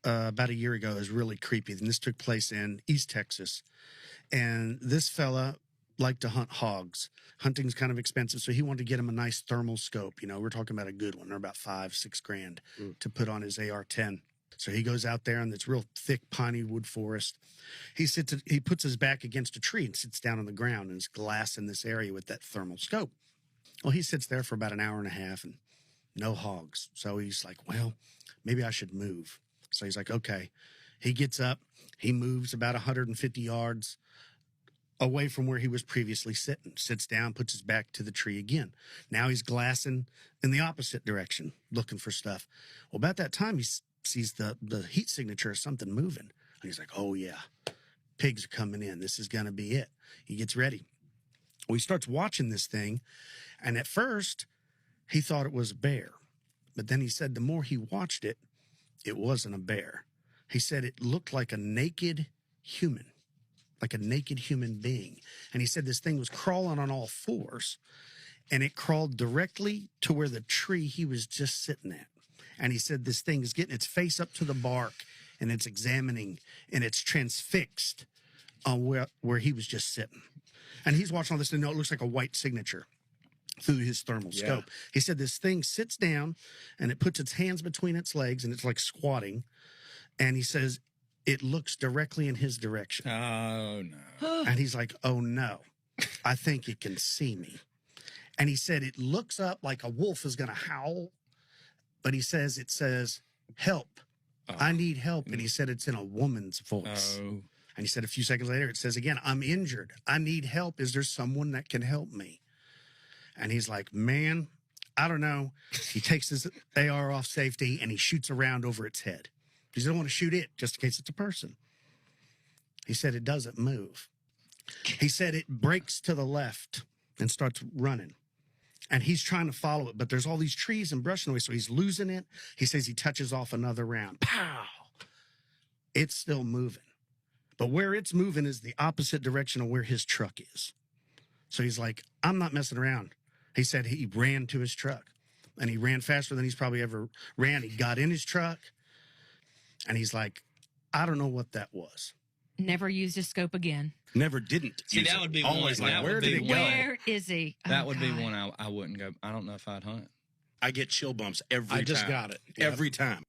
about a year ago. It was really creepy. And this took place in East Texas. And this fella liked to hunt hogs. Hunting's kind of expensive, so he wanted to get him a nice thermal scope. You know, we're talking about a good one. They're about $5-6 grand to put on his AR-10. So he goes out there in this real thick piney wood forest. He puts his back against a tree and sits down on the ground, and there's glass in this area with that thermal scope. Well, he sits there for about an hour and a half and no hogs. So he's like, well, maybe I should move. So he's like, okay. He gets up. He moves about 150 yards away from where he was previously sitting, sits down, puts his back to the tree again. Now he's glassing in the opposite direction, looking for stuff. Well, about that time, he sees the heat signature of something moving. And he's like, oh, yeah, pigs are coming in. This is going to be it. He gets ready. Well, he starts watching this thing. And at first, he thought it was a bear. But then he said the more he watched it, it wasn't a bear. He said it looked like a naked human. Like a naked human being. And he said this thing was crawling on all fours, and it crawled directly to where the tree he was just sitting at. And he said this thing is getting its face up to the bark, and it's examining, and it's transfixed on where he was just sitting. And he's watching all this, and it looks like a white signature through his thermal scope. He said this thing sits down, and it puts its hands between its legs, and it's like squatting. And he says, it looks directly in his direction. Oh, no. And he's like, oh, no, I think it can see me. And he said it looks up like a wolf is going to howl. But he says, it says, help. I need help. And he said it's in a woman's voice. And he said a few seconds later, it says again, I'm injured. I need help. Is there someone that can help me? And he's like, man, I don't know. He takes his AR off safety and he shoots around over its head. He doesn't want to shoot it just in case it's a person. He said it doesn't move. He said it breaks to the left and starts running. And he's trying to follow it, but there's all these trees and brush in the way, so he's losing it. He says he touches off another round. Pow! It's still moving. But where it's moving is the opposite direction of where his truck is. So he's like, I'm not messing around. He said he ran to his truck. And he ran faster than he's probably ever ran. He got in his truck. And he's like, I don't know what that was. Never used a scope again. Never didn't. See, that would be always one. like, That where would did be it go? Where is he? That would be one I wouldn't go. I don't know if I'd hunt. I get chill bumps every time. I just got it. Yep. Every time.